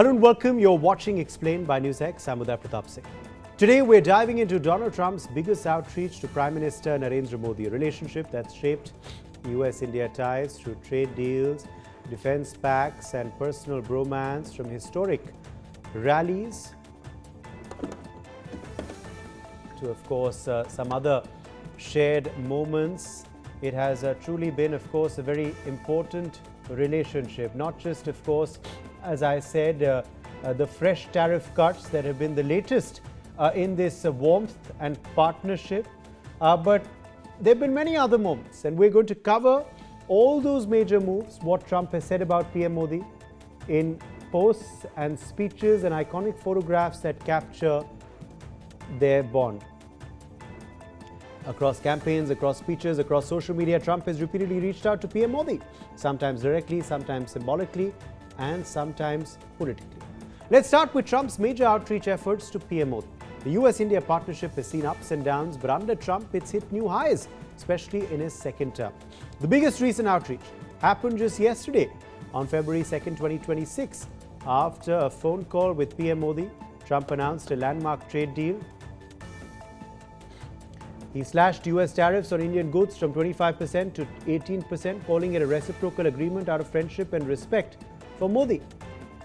Hello and welcome. You're watching Explained by NewsX. I'm Uday Pratap Singh. Today we're diving into Donald Trump's biggest outreach to Prime Minister Narendra Modi, a relationship that's shaped US-India ties through trade deals, defense pacts and personal bromance, from historic rallies to, of course, some other shared moments. It has truly been, of course, a very important relationship, not just, of course, as I said, the fresh tariff cuts that have been the latest in this warmth and partnership, but there have been many other moments, and we're going to cover all those major moves, what Trump has said about PM Modi in posts and speeches and iconic photographs that capture their bond. Across campaigns, across speeches, across social media, Trump has repeatedly reached out to PM Modi, sometimes directly, sometimes symbolically, and sometimes politically. Let's start with Trump's major outreach efforts to PM Modi. The US-India partnership has seen ups and downs, but under Trump it's hit new highs, especially in his second term. The biggest recent outreach happened just yesterday, on February 2nd, 2026. After a phone call with PM Modi, Trump announced a landmark trade deal. He slashed US tariffs on Indian goods from 25% to 18%, calling it a reciprocal agreement out of friendship and respect for Modi.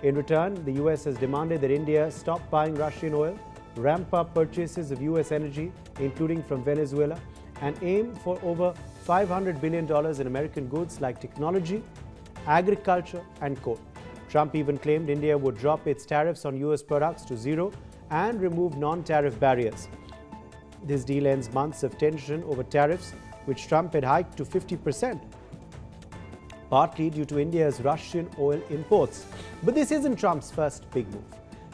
In return, the US has demanded that India stop buying Russian oil, ramp up purchases of US energy, including from Venezuela, and aim for over $500 billion in American goods like technology, agriculture, and coal. Trump even claimed India would drop its tariffs on US products to zero and remove non-tariff barriers. This deal ends months of tension over tariffs, which Trump had hiked to 50%. Partly due to India's Russian oil imports. But this isn't Trump's first big move.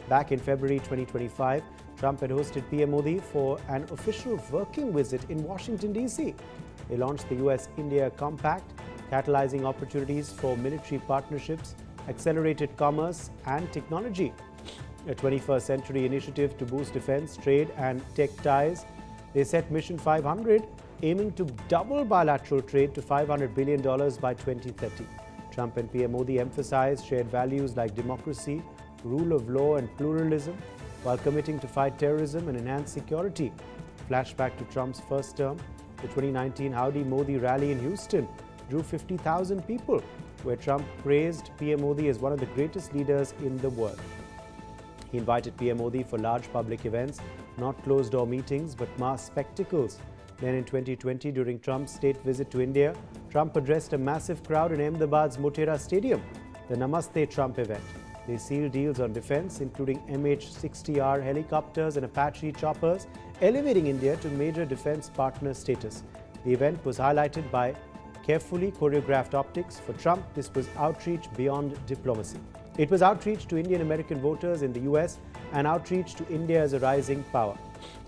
Back in February 2025, Trump had hosted PM Modi for an official working visit in Washington, D.C. They launched the US-India Compact, catalyzing opportunities for military partnerships, accelerated commerce and technology. A 21st century initiative to boost defense, trade and tech ties. They set Mission 500, aiming to double bilateral trade to $500 billion by 2030. Trump and PM Modi emphasized shared values like democracy, rule of law and pluralism, while committing to fight terrorism and enhance security. Flashback to Trump's first term, the 2019 Howdy Modi rally in Houston drew 50,000 people, where Trump praised PM Modi as one of the greatest leaders in the world. He invited PM Modi for large public events, not closed-door meetings, but mass spectacles. Then in 2020, during Trump's state visit to India, Trump addressed a massive crowd in Ahmedabad's Motera Stadium, the Namaste Trump event. They sealed deals on defense, including MH-60R helicopters and Apache choppers, elevating India to major defense partner status. The event was highlighted by carefully choreographed optics. For Trump, this was outreach beyond diplomacy. It was outreach to Indian American voters in the US and outreach to India as a rising power.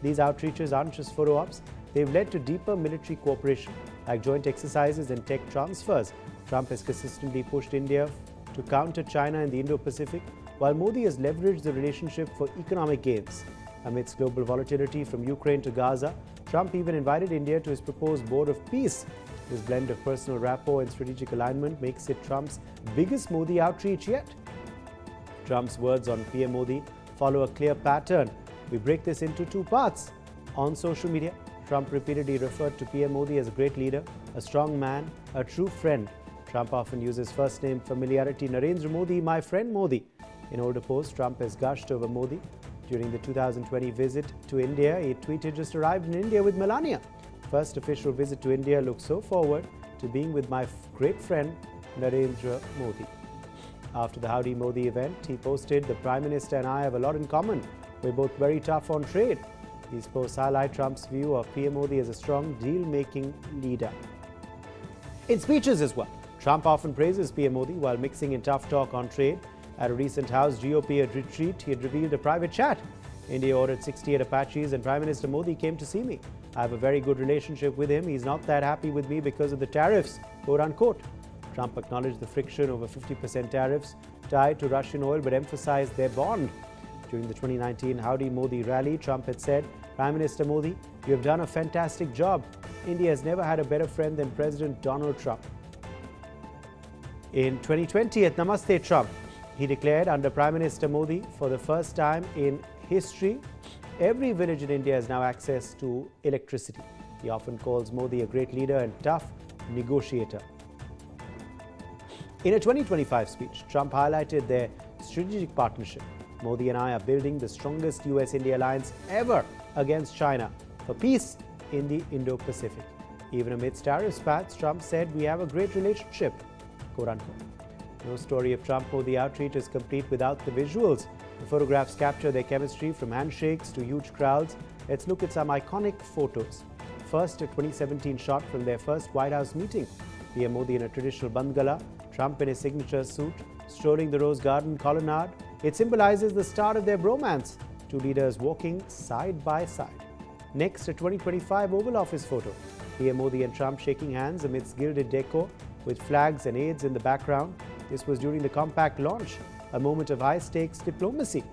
These outreaches aren't just photo ops. They've led to deeper military cooperation, like joint exercises and tech transfers. Trump has consistently pushed India to counter China in the Indo-Pacific, while Modi has leveraged the relationship for economic gains. Amidst global volatility from Ukraine to Gaza, Trump even invited India to his proposed Board of Peace. This blend of personal rapport and strategic alignment makes it Trump's biggest Modi outreach yet. Trump's words on PM Modi follow a clear pattern. We break this into two parts. On social media, Trump repeatedly referred to PM Modi as a great leader, a strong man, a true friend. Trump often uses first-name familiarity. Narendra Modi, my friend Modi. In older posts, Trump has gushed over Modi. During the 2020 visit to India, he tweeted, "Just arrived in India with Melania. First official visit to India, look so forward to being with my great friend Narendra Modi." After the Howdy Modi event, he posted, "The Prime Minister and I have a lot in common. We're both very tough on trade." These posts highlight Trump's view of PM Modi as a strong deal-making leader. In speeches as well, Trump often praises PM Modi while mixing in tough talk on trade. At a recent House GOP retreat, he had revealed a private chat. "India ordered 68 Apaches and Prime Minister Modi came to see me. I have a very good relationship with him. He's not that happy with me because of the tariffs, quote unquote." Trump acknowledged the friction over 50% tariffs tied to Russian oil, but emphasized their bond. During the 2019 Howdy Modi rally, Trump had said, "Prime Minister Modi, you have done a fantastic job. India has never had a better friend than President Donald Trump." In 2020 at Namaste Trump, He declared under Prime Minister Modi, for the first time in history, every village in India has now access to electricity. He often calls Modi a great leader and tough negotiator. In a 2025 speech, Trump highlighted their strategic partnership. Modi and I are building the strongest US-India alliance ever against China for peace in the Indo-Pacific. Even amidst tariff spats, Trump said, "We have a great relationship," quote unquote. No story of Trump-Modi outreach is complete without the visuals. The photographs capture their chemistry from handshakes to huge crowds. Let's look at some iconic photos. First, a 2017 shot from their first White House meeting. PM Modi in a traditional bandgala, Trump in his signature suit, strolling the Rose Garden colonnade. It symbolizes the start of their bromance, two leaders walking side by side. Next, a 2025 Oval Office photo. PM Modi and Trump shaking hands amidst gilded decor with flags and aids in the background. This was during the compact launch, a moment of high-stakes diplomacy.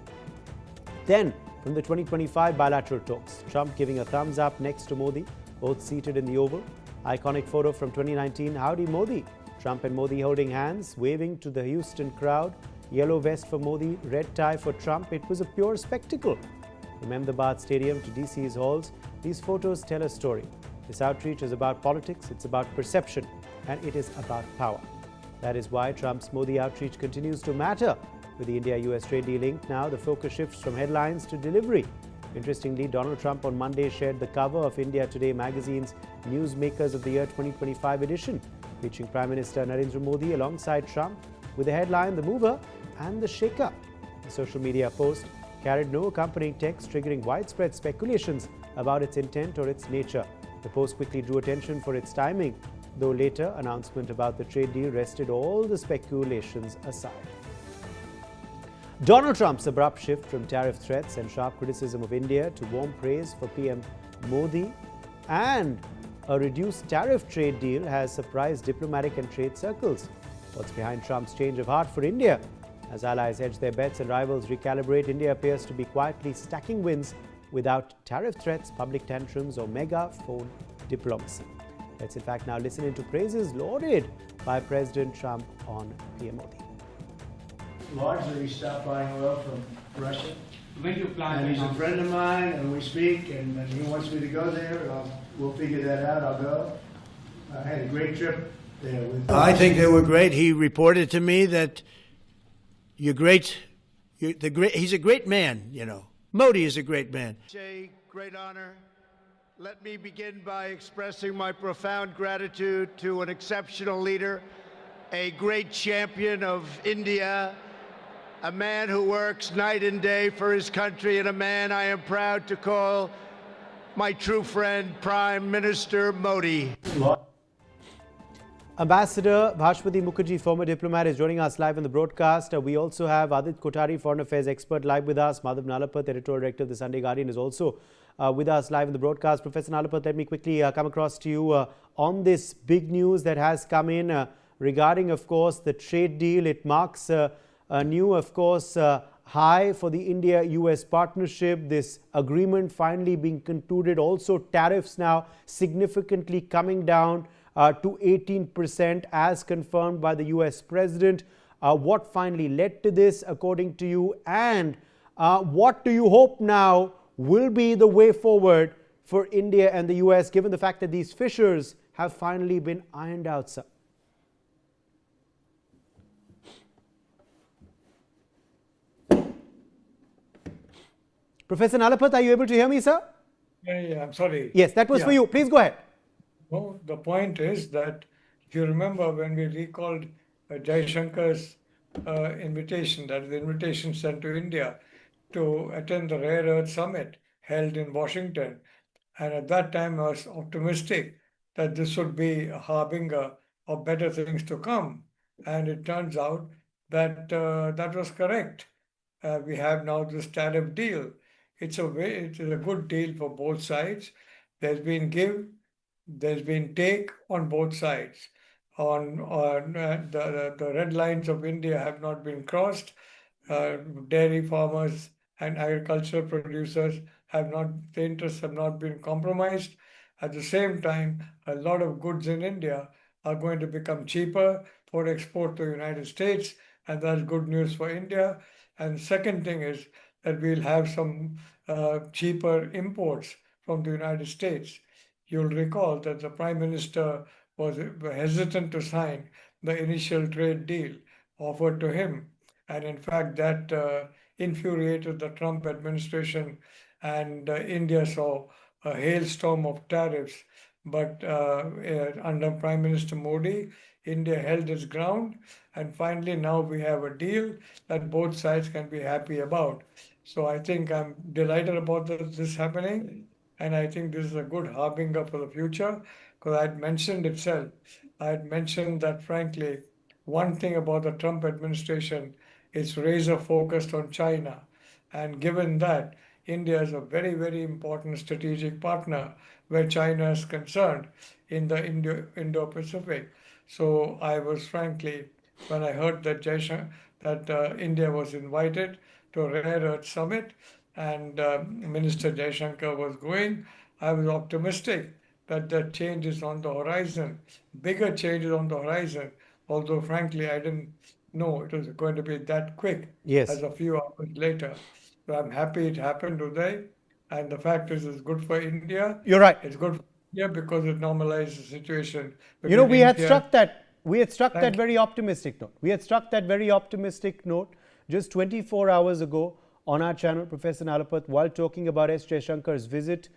Then, from the 2025 bilateral talks, Trump giving a thumbs up next to Modi, both seated in the Oval. Iconic photo from 2019, Howdy Modi. Trump and Modi holding hands, waving to the Houston crowd. Yellow vest for Modi, red tie for Trump. It was a pure spectacle. From Ahmedabad Stadium to DC's halls, these photos tell a story. This outreach is about politics, it's about perception, and it is about power. That is why Trump's Modi outreach continues to matter. With the India-US trade deal inked now, the focus shifts from headlines to delivery. Interestingly, Donald Trump on Monday shared the cover of India Today magazine's Newsmakers of the Year 2025 edition, featuring Prime Minister Narendra Modi alongside Trump, with the headline, "The Mover and the Shaker." The social media post carried no accompanying text, triggering widespread speculations about its intent or its nature. The post quickly drew attention for its timing, though later announcement about the trade deal wrested all the speculations aside. Donald Trump's abrupt shift from tariff threats and sharp criticism of India to warm praise for PM Modi and a reduced tariff trade deal has surprised diplomatic and trade circles. What's behind Trump's change of heart for India? As allies hedge their bets and rivals recalibrate, India appears to be quietly stacking wins without tariff threats, public tantrums, or megaphone diplomacy. Let's in fact now listen into praises lauded by President Trump on PM Modi. Largely stopped buying oil from Russia. When you plan And he's a friend of mine, and we speak, and he wants me to go there. We'll figure that out. I'll go. I had a great trip there. I think they were great. He reported to me that you're great. He's a great man, you know. Modi is a great man. It's a great honor. Let me begin by expressing my profound gratitude to an exceptional leader, a great champion of India, a man who works night and day for his country, and a man I am proud to call my true friend, Prime Minister Modi. Ambassador Bhashpati Mukherjee, former diplomat, is joining us live on the broadcast. We also have Adit Kothari, foreign affairs expert, live with us. Madhav Nalapat, editorial director of the Sunday Guardian, is also with us live in the broadcast. Professor Nalapat, let me quickly come across to you on this big news that has come in regarding, of course, the trade deal. It marks a new, of course, high for the India-US partnership. This agreement finally being concluded. Also, tariffs now significantly coming down to 18% as confirmed by the US president. What finally led to this, according to you, and what do you hope now will be the way forward for India and the US, given the fact that these fissures have finally been ironed out, sir? Professor Nalapat, are you able to hear me, sir? Yeah, I'm sorry. Yes, that was for you. Please go ahead. No, the point is that if you remember when we recalled Jaishankar's invitation, that is the invitation sent to India to attend the Rare Earth Summit held in Washington. And at that time, I was optimistic that this would be a harbinger of better things to come. And it turns out that that was correct. We have now this tariff deal. It is a good deal for both sides. There's been give, there's been take on both sides. The red lines of India have not been crossed. Dairy farmers and agricultural producers the interests have not been compromised. At the same time, a lot of goods in India are going to become cheaper for export to the United States, and that's good news for India. And second thing is that we'll have some cheaper imports from the United States. You'll recall that the Prime Minister was hesitant to sign the initial trade deal offered to him. And in fact, that infuriated the Trump administration, and India saw a hailstorm of tariffs. But under Prime Minister Modi, India held its ground, and finally now we have a deal that both sides can be happy about. So I think I'm delighted about this happening, and I think this is a good harbinger for the future, because I had mentioned that frankly, one thing about the Trump administration is razor focused on China. And given that India is a very, very important strategic partner where China is concerned in the Indo-Pacific. So I was frankly, when I heard that India was invited to a rare earth summit and Minister Jaishankar was going, I was optimistic that the change is on the horizon, bigger change is on the horizon, although frankly I didn't know it was going to be that quick Yes. as a few hours later. So I'm happy it happened today, and the fact is it's good for India. You're right. It's good for India because it normalizes the situation You know, between India. we had struck that Thank you. very optimistic note. We had struck that very optimistic note just 24 hours ago on our channel, Professor Nalapat, while talking about S. Jaishankar's visit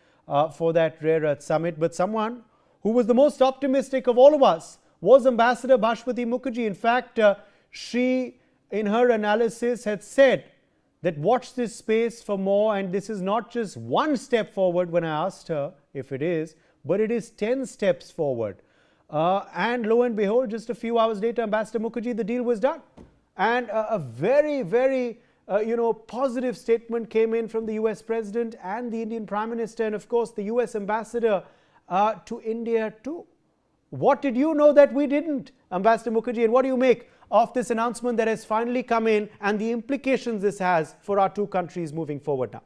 for that rare earth summit. But someone who was the most optimistic of all of us was Ambassador Bhashwati Mukherjee. In fact, she, in her analysis, had said that watch this space for more, and this is not just one step forward when I asked her if it is, but it is 10 steps forward. And lo and behold, just a few hours later, Ambassador Mukherjee, the deal was done. And a very, very positive statement came in from the US President and the Indian Prime Minister, and of course the US Ambassador to India too. What did you know that we didn't, Ambassador Mukherjee, and what do you make of this announcement that has finally come in and the implications this has for our two countries moving forward now?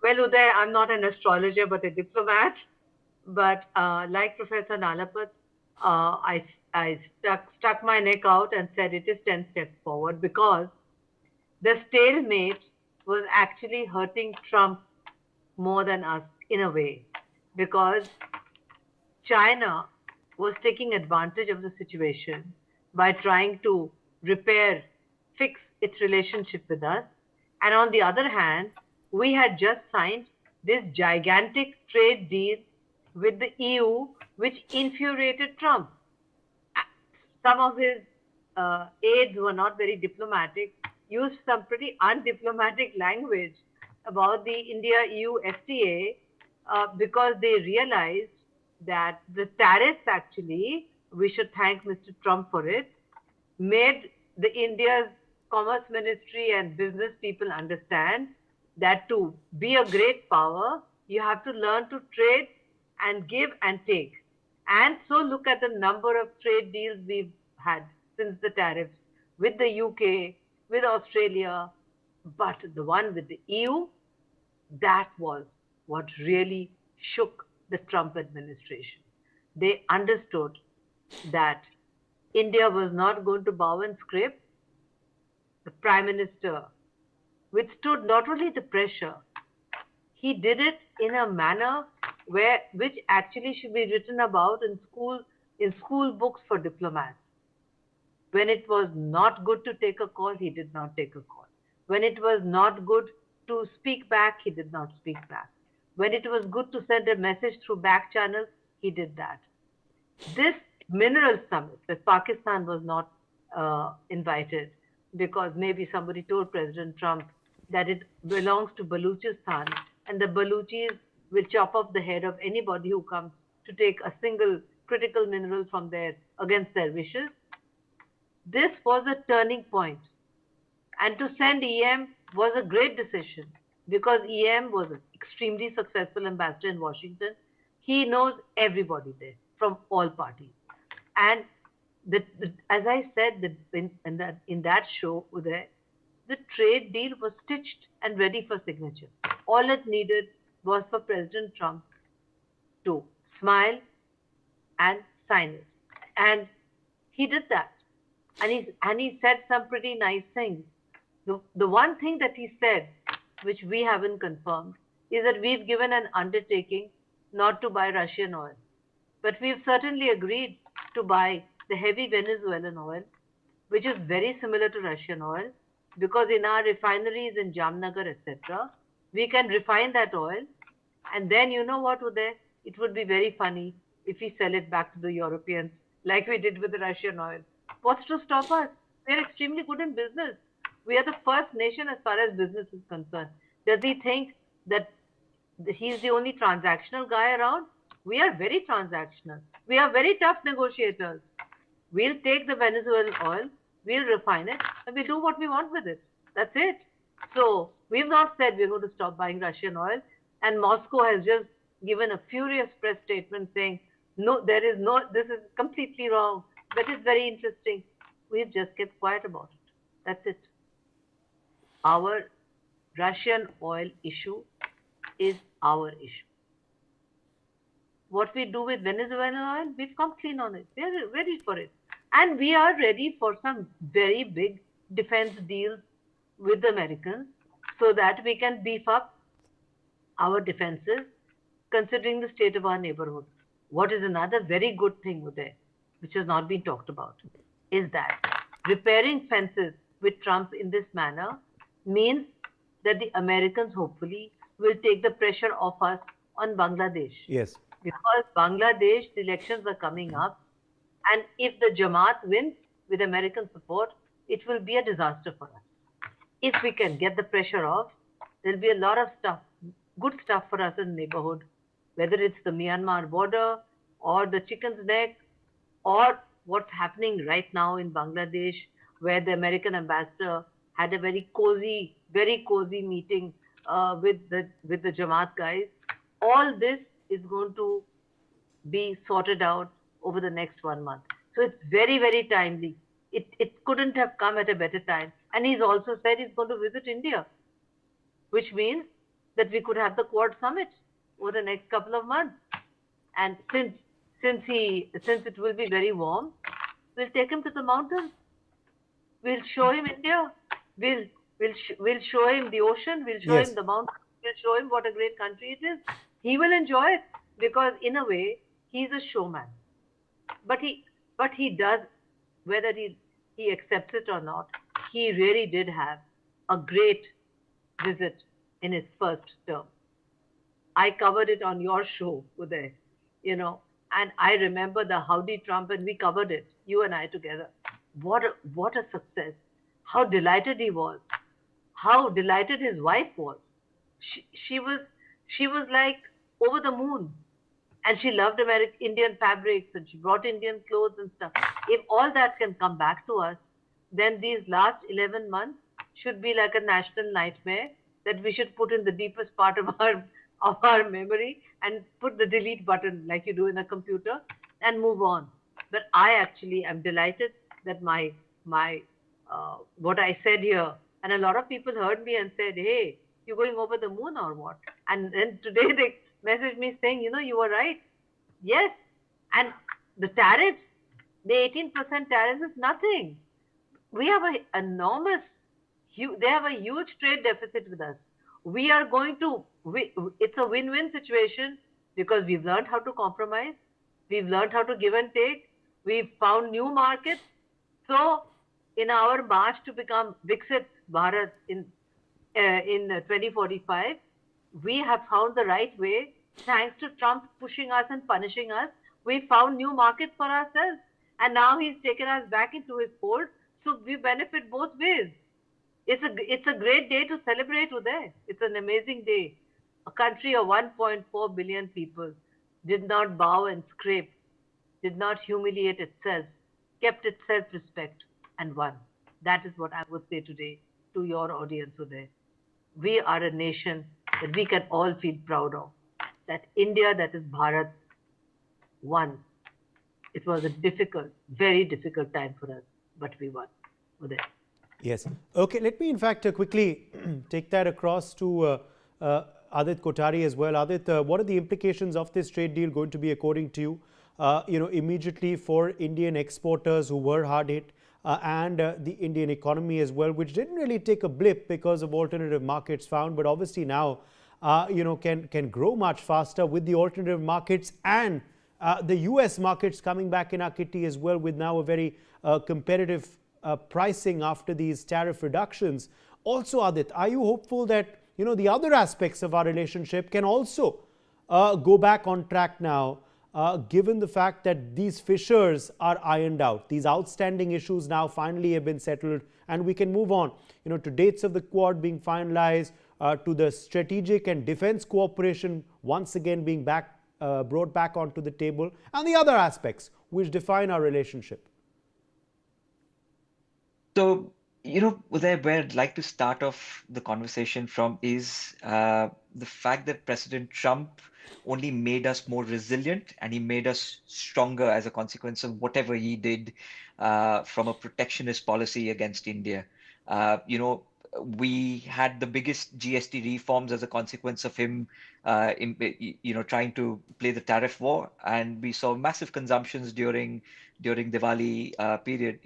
Well, Uday, I'm not an astrologer but a diplomat. But like Professor Nalapat, I stuck my neck out and said it is 10 steps forward, because the stalemate was actually hurting Trump more than us in a way, because China was taking advantage of the situation by trying to fix its relationship with us. And on the other hand, we had just signed this gigantic trade deal with the EU, which infuriated Trump. Some of his aides were not very diplomatic, used some pretty undiplomatic language about the India-EU FTA because they realized that the tariffs, actually, we should thank Mr. Trump for it, made the India's Commerce Ministry and business people understand that to be a great power, you have to learn to trade and give and take. And so look at the number of trade deals we've had since the tariffs with the UK, with Australia, but the one with the EU, that was what really shook the Trump administration. They understood that India was not going to bow and scrape. The Prime Minister withstood not only the pressure, he did it in a manner which actually should be written about in school books for diplomats. When it was not good to take a call, he did not take a call. When it was not good to speak back, he did not speak back. When it was good to send a message through back channels, he did that. This mineral summit, where Pakistan was not invited, because maybe somebody told President Trump that it belongs to Baluchistan, and the Baluchis will chop off the head of anybody who comes to take a single critical mineral from there against their wishes. This was a turning point. And to send EM was a great decision, because EM was an extremely successful ambassador in Washington. He knows everybody there from all parties. And as I said in that show, Uday, the trade deal was stitched and ready for signature. All it needed was for President Trump to smile and sign it. And he did that. and he said some pretty nice things. The one thing that he said, which we haven't confirmed, is that we've given an undertaking not to buy Russian oil. But we've certainly agreed to buy the heavy Venezuelan oil, which is very similar to Russian oil, because in our refineries in Jamnagar, etc., we can refine that oil. And then you know what, Uday? It would be very funny if we sell it back to the Europeans like we did with the Russian oil. What's to stop us? We're extremely good in business. We are the first nation as far as business is concerned. Does he think that he's the only transactional guy around? We are very transactional. We are very tough negotiators. We'll take the Venezuelan oil, we'll refine it, and we'll do what we want with it. That's it. So we've not said we're going to stop buying Russian oil, and Moscow has just given a furious press statement saying, no, there is no, this is completely wrong. That is very interesting. We've just kept quiet about it. That's it. Our Russian oil issue is our issue. What we do with Venezuelan oil, we've come clean on it. We're ready for it. And we are ready for some very big defense deals with the Americans so that we can beef up our defenses considering the state of our neighborhood. What is another very good thing, Uday, which has not been talked about, is that repairing fences with Trump in this manner means that the Americans hopefully will take the pressure off us on Bangladesh. Yes. Because Bangladesh, the elections are coming up, and if the Jamaat wins with American support, it will be a disaster for us. If we can get the pressure off, there'll be a lot of stuff, good stuff for us in the neighborhood, whether it's the Myanmar border or the chicken's neck or what's happening right now in Bangladesh, where the American ambassador had a very cozy meeting with the Jamaat guys. All this is going to be sorted out over the next 1 month. So it's very, very timely. It couldn't have come at a better time. And he's also said he's going to visit India, which means that we could have the Quad Summit over the next couple of months. And since it will be very warm, we'll take him to the mountains. We'll show him India. We'll show him the ocean. We'll show him the mountains. We'll show him what a great country it is. He will enjoy it because, in a way, he's a showman. But he does, whether he accepts it or not, he really did have a great visit in his first term. I covered it on your show, Uday, and I remember the Howdy Trump, and we covered it, you and I together. What a success. How delighted he was. How delighted his wife was. She was like over the moon. And she loved Indian fabrics, and she brought Indian clothes and stuff. If all that can come back to us, then these last 11 months should be like a national nightmare that we should put in the deepest part of our memory and put the delete button like you do in a computer and move on. But I actually am delighted that my what I said here, and a lot of people heard me and said, hey, you're going over the moon or what? And then today they messaged me saying, you were right. Yes. And the tariffs, the 18% tariffs is nothing. We have they have a huge trade deficit with us. It's a win-win situation because we've learned how to compromise. We've learned how to give and take. We've found new markets. So in our march to become Viksit Bharat in 2045, we have found the right way. Thanks to Trump pushing us and punishing us, we found new markets for ourselves. And now he's taken us back into his fold. So we benefit both ways. It's a great day to celebrate, Uday. It's an amazing day. A country of 1.4 billion people did not bow and scrape, did not humiliate itself, kept its self-respect and won. That is what I would say today to your audience, Uday. We are a nation that we can all feel proud of. That India, that is Bharat, won. It was a difficult, very difficult time for us, but we won. Uday. Yes. Okay, let me in fact quickly take that across to Adit Kothari as well. Adit, what are the implications of this trade deal going to be according to you? immediately for Indian exporters who were hard hit and the Indian economy as well, which didn't really take a blip because of alternative markets found, but obviously now, can grow much faster with the alternative markets and the US markets coming back in our kitty as well, with now a very competitive pricing after these tariff reductions. Also, Adit, are you hopeful that the other aspects of our relationship can also go back on track now, given the fact that these fissures are ironed out, these outstanding issues now finally have been settled, and we can move on, to dates of the Quad being finalized, to the strategic and defense cooperation once again being brought back onto the table, and the other aspects which define our relationship? So, Uday, where I'd like to start off the conversation from is the fact that President Trump only made us more resilient and he made us stronger as a consequence of whatever he did from a protectionist policy against India. We had the biggest GST reforms as a consequence of him, trying to play the tariff war, and we saw massive consumptions during Diwali period.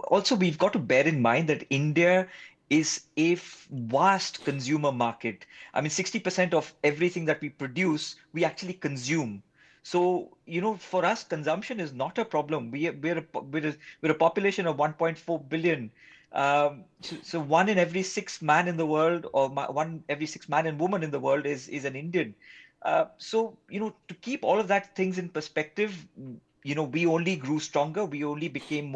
Also, we've got to bear in mind that India is a vast consumer market. I mean, 60% of everything that we produce, we actually consume. So, for us, consumption is not a problem. We're a population of 1.4 billion. So one in every six man in the world, or one every six man and woman in the world is an Indian. So, to keep all of that things in perspective, we only grew stronger, we only became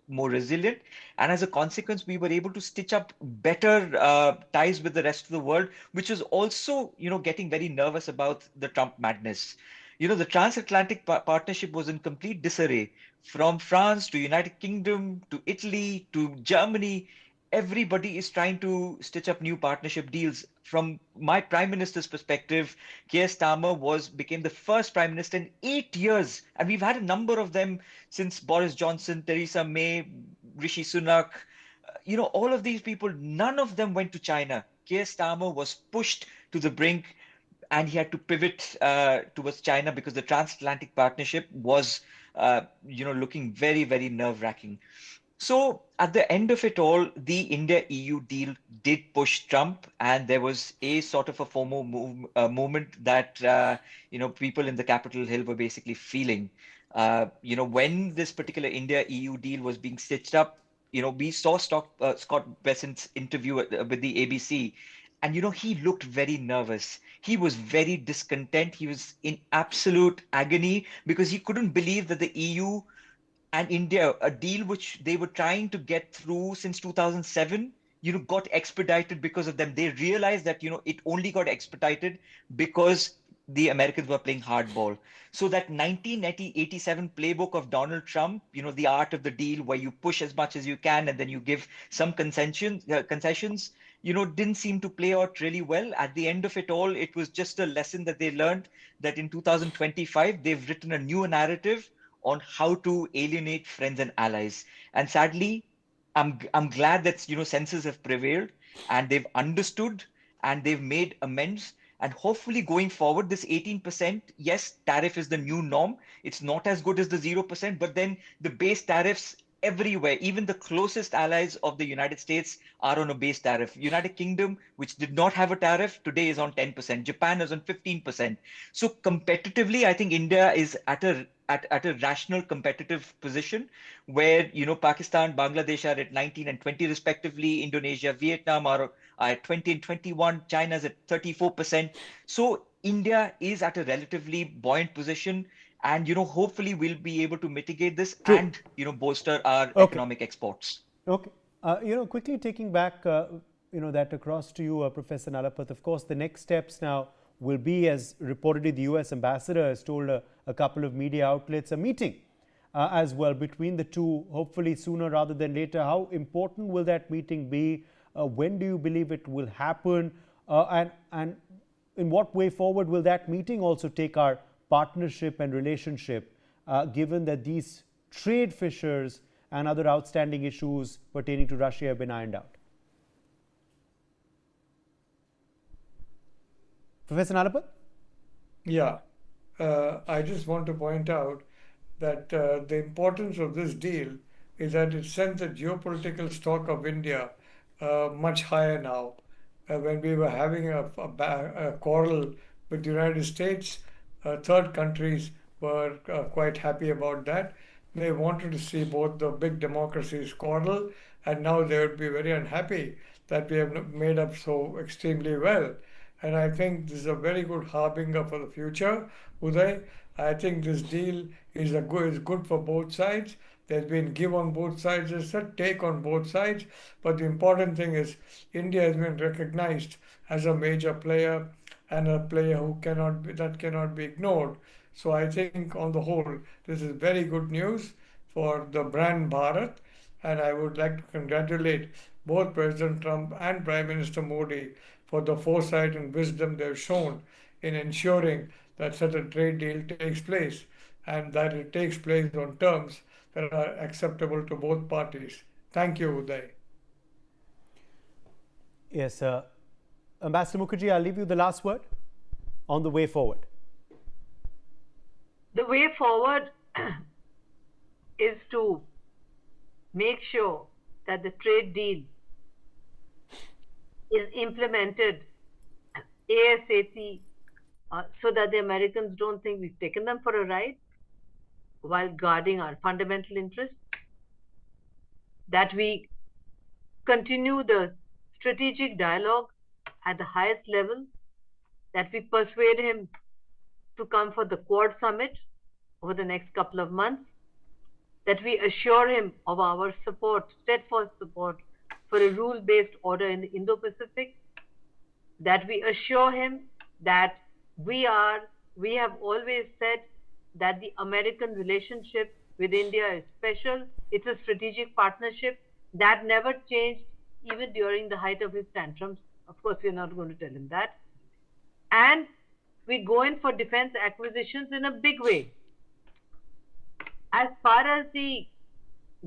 more resilient, and as a consequence, we were able to stitch up better ties with the rest of the world, which is also, getting very nervous about the Trump madness. The transatlantic partnership was in complete disarray. From France to United Kingdom to Italy to Germany, everybody is trying to stitch up new partnership deals. From my prime minister's perspective, Keir Starmer became the first prime minister in 8 years, and we've had a number of them since Boris Johnson, Theresa May, Rishi Sunak. All of these people, none of them went to China. Keir Starmer was pushed to the brink, and he had to pivot towards China because the transatlantic partnership was, looking very, very nerve-wracking. So at the end of it all, the India-EU deal did push Trump, and there was a sort of a FOMO movement that people in the Capitol Hill were basically feeling. When this particular India-EU deal was being stitched up, we saw Scott Bessent's interview with the ABC, and he looked very nervous. He was very discontent. He was in absolute agony because he couldn't believe that the EU and India, a deal which they were trying to get through since 2007, got expedited because of them. They realized that, it only got expedited because the Americans were playing hardball. So that 1987 playbook of Donald Trump, the art of the deal, where you push as much as you can and then you give some concessions, didn't seem to play out really well. At the end of it all, it was just a lesson that they learned that in 2025, they've written a new narrative on how to alienate friends and allies. And sadly, I'm glad that senses have prevailed and they've understood and they've made amends. And hopefully going forward, this 18%, yes, tariff is the new norm. It's not as good as the 0%, but then the base tariffs everywhere, even the closest allies of the United States are on a base tariff. United Kingdom, which did not have a tariff, today is on 10%. Japan is on 15%. So competitively, I think India is at a rational competitive position where, Pakistan, Bangladesh are at 19 and 20 respectively. Indonesia, Vietnam are at 20 and 21. China's at 34%. So India is at a relatively buoyant position. And, hopefully we'll be able to mitigate this True. and, bolster our economic exports. Okay. Quickly taking back, that across to you, Professor Nalapat. Of course, the next steps now will be, as reportedly the US ambassador has told a couple of media outlets, a meeting as well between the two, hopefully sooner rather than later. How important will that meeting be? When do you believe it will happen? And in what way forward will that meeting also take our partnership and relationship, given that these trade fissures and other outstanding issues pertaining to Russia have been ironed out? Professor Nalapat? Yeah, I just want to point out that the importance of this deal is that it sends the geopolitical stock of India much higher now. When we were having a quarrel with the United States, third countries were quite happy about that. They wanted to see both the big democracies quarrel, and now they would be very unhappy that we have made up so extremely well. And I think this is a very good harbinger for the future, Uday. I think this deal is good for both sides. There's been give on both sides, there's a take on both sides. But the important thing is India has been recognized as a major player and a player that cannot be ignored. So I think on the whole, this is very good news for the brand Bharat. And I would like to congratulate both President Trump and Prime Minister Modi for the foresight and wisdom they've shown in ensuring that such a trade deal takes place and that it takes place on terms that are acceptable to both parties. Thank you, Uday. Yes, Ambassador Mukherjee, I'll leave you the last word on the way forward. The way forward is to make sure that the trade deal is implemented ASAP so that the Americans don't think we've taken them for a ride while guarding our fundamental interests, that we continue the strategic dialogue at the highest level, that we persuade him to come for the Quad Summit over the next couple of months, that we assure him of our support, steadfast support for a rule-based order in the Indo-Pacific, that we assure him that we have always said that the American relationship with India is special. It's a strategic partnership that never changed even during the height of his tantrums. Of course, we're not going to tell him that. And we go in for defense acquisitions in a big way. As far as the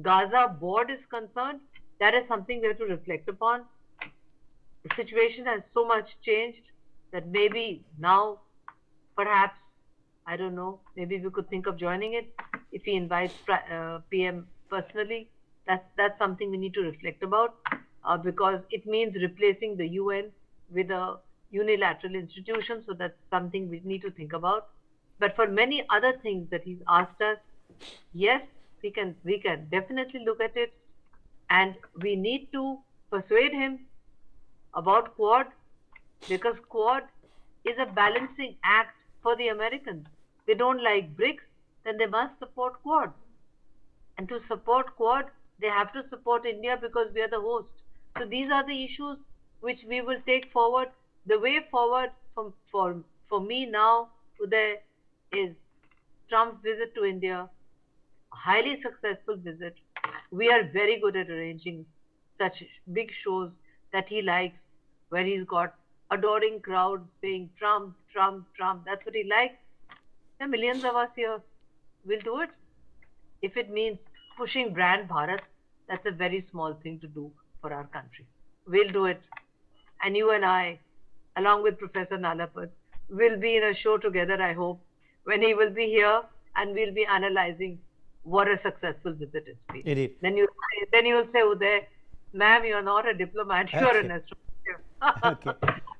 Gaza board is concerned, that is something we have to reflect upon. The situation has so much changed that maybe now, perhaps, I don't know, maybe we could think of joining it if he invites PM personally. That's something we need to reflect about because it means replacing the UN with a unilateral institution. So that's something we need to think about. But for many other things that he's asked us, yes, we can definitely look at it, and we need to persuade him about Quad, because Quad is a balancing act for the Americans. They don't like BRICS, then they must support Quad. And to support Quad, they have to support India because we are the host. So these are the issues which we will take forward. The way forward for me now, Uday, is Trump's visit to India, a highly successful visit. We are very good at arranging such big shows that he likes, where he's got adoring crowds saying Trump, Trump, Trump. That's what he likes. There are millions of us here. We'll do it. If it means pushing brand Bharat, that's a very small thing to do for our country. We'll do it. And you and I, along with Professor Nalapat, will be in a show together, I hope, when he will be here and we'll be analyzing what a successful visit it's been. Indeed. Then you will say, Uday, ma'am, you're not a diplomat, you're an astronomer. Okay.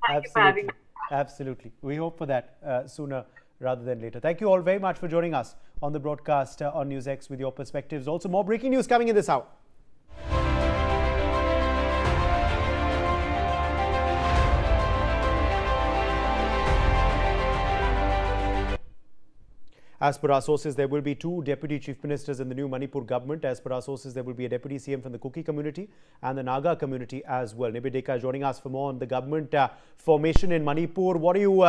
Thank you for having me. Absolutely. We hope for that sooner rather than later. Thank you all very much for joining us on the broadcast on NewsX with your perspectives. Also, more breaking news coming in this hour. As per our sources, there will be 2 deputy chief ministers in the new Manipur government. As per our sources, there will be a deputy CM from the Kuki community and the Naga community as well. Nibir Deka joining us for more on the government formation in Manipur. What are you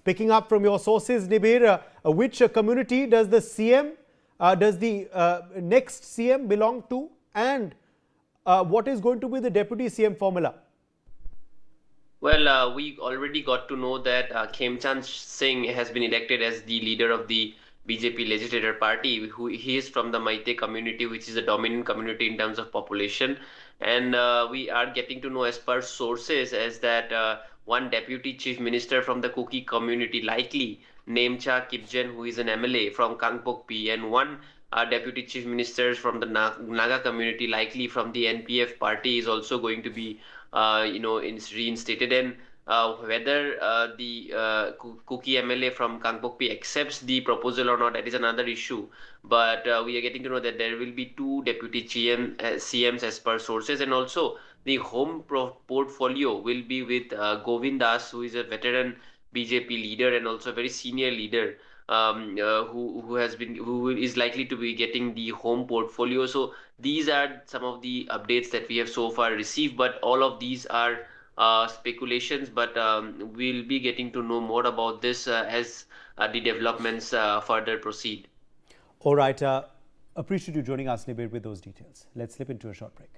picking up from your sources, Nibir? Which community does the CM, does the next CM belong to? And what is going to be the deputy CM formula? Well, we already got to know that Khemchand Singh has been elected as the leader of the BJP legislator party. He is from the Maite community, which is a dominant community in terms of population. And we are getting to know as per sources as that one deputy chief minister from the Kuki community, likely Nemcha Kipjen, who is an MLA from Kangpokpi, and one deputy chief minister from the Naga community, likely from the NPF party, is also going to be, reinstated. And whether the Kuki MLA from Kangpokpi accepts the proposal or not, that is another issue. But we are getting to know that there will be two deputy CMs as per sources, and also the home portfolio will be with Govind Das, who is a veteran BJP leader and also a very senior leader, who is likely to be getting the home portfolio. So these are some of the updates that we have so far received, but all of these are speculations. But we'll be getting to know more about this as the developments further proceed. All right. Appreciate you joining us, Nibir, with those details. Let's slip into a short break.